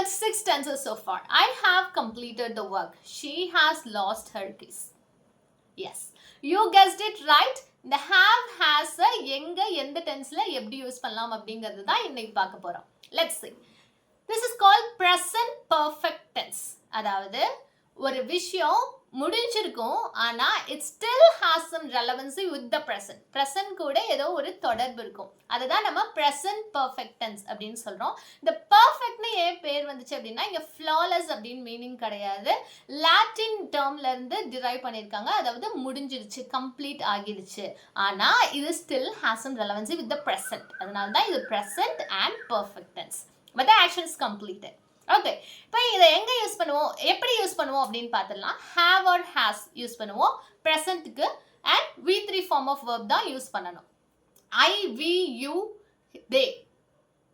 learned 6 tenses so far. I have completed the work. She has lost her keys. Yes, you guessed it right. இந்த have has எங்க எந்த டென்ஸ்ல எப்படி use பண்ணலாம் அப்படிங்கிறது தான் இன்னைக்கு பார்க்க போறோம். Let's see. This is called present perfect tense. அதாவது ஒரு விஷயம் முடிஞ்சிருக்கும் ஆனா it still has some relevancy with the present. present கூட ஏதோ ஒரு தொடர்பு இருக்கும். அதுதான் நம்ம present perfect tense அப்படின்னு சொல்றோம். இந்த perfectனு ஏன் பேர் வந்துச்சு அப்படின்னா இங்க flawless அப்படின்னு மீனிங் கிடையாது. லாட்டின் டேர்ம்ல இருந்து டிரைவ் பண்ணிருக்காங்க. அதாவது முடிஞ்சிருச்சு, கம்ப்ளீட் ஆகிடுச்சு. ஆனா இது still has some relevancy with the present. அதனால தான் இது present and perfect tense. But the action is completed. Okay, இப்போ இதை எங்கே யூஸ் பண்ணுவோம், எப்படி யூஸ் பண்ணுவோம் அப்படின்னு பார்த்துடலாம். ஹேவ் ஆர் ஹேஸ் யூஸ் பண்ணுவோம் ப்ரெசண்ட்டுக்கு. And V3 form of verb தான் யூஸ் பண்ணணும். ஐ, வி, யூ, தே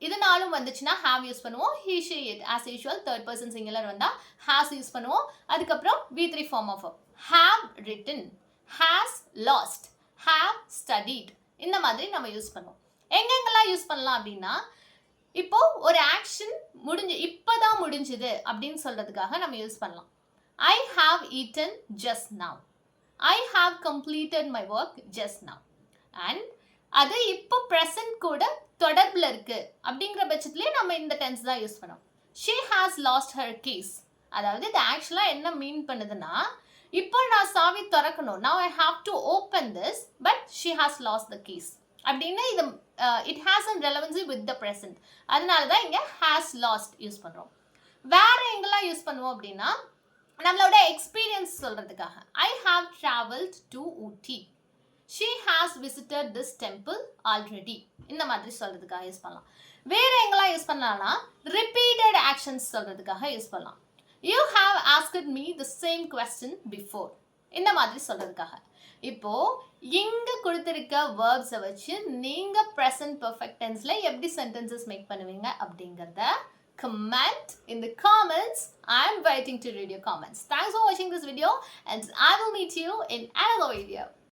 இதனாலும் வந்துச்சுன்னா ஹேவ் யூஸ் பண்ணுவோம். He, she, it as usual third person singular வந்தால் ஹேஸ் யூஸ் பண்ணுவோம். அதுக்கப்புறம் V3 form of verb. Have written, has lost, have studied இந்த மாதிரி நம்ம யூஸ் பண்ணுவோம். எங்கெங்கெல்லாம் யூஸ் பண்ணலாம் அப்படின்னா இப்போ ஒரு ஆக்ஷன் இப்போதான் முடிஞ்சுது அப்படின்னு சொல்றதுக்காக நம்ம யூஸ் பண்ணலாம். I have eaten just now, I have completed my work just now. And அது இப்போ ப்ரெசன்ட் கூட தொடர்பில் இருக்கு அப்படிங்கிற பட்சத்துலேயே நம்ம இந்த டென்ஸ் தான் யூஸ் பண்ணோம். She has last her keys. அதாவது இது ஆக்சுவலாக என்ன மீன் பண்ணுதுன்னா இப்போ நான் சாவி திறக்கணும், now I have to open this but she has lost the keys அப்படின்னா இது it has an relevancy with the present. அதனால தான் இங்கே ஹேஸ் லாஸ்ட் யூஸ் பண்ணுறோம். வேறு எங்கெல்லாம் யூஸ் பண்ணுவோம் அப்படின்னா நம்மளோட எக்ஸ்பீரியன்ஸ் சொல்கிறதுக்காக. I have travelled to Ooty, she has visited this temple already இந்த மாதிரி சொல்கிறதுக்காக யூஸ் பண்ணலாம். வேறு எங்கெல்லாம் யூஸ் பண்ணலாம்னா ரிப்பீட்டட் ஆக்ஷன்ஸ் சொல்கிறதுக்காக யூஸ் பண்ணலாம். You have asked me the same question before இந்த மாதிரி சொல்கிறதுக்காக. இப்போ இங்க கொடுத்திருக்க verbs வச்சு நீங்க present perfect tenseல எப்படி sentences make பண்ணுவீங்க அப்படிங்கறத comment in the comments. I am waiting to read your comments. Thanks for watching this video and I will meet you in another video.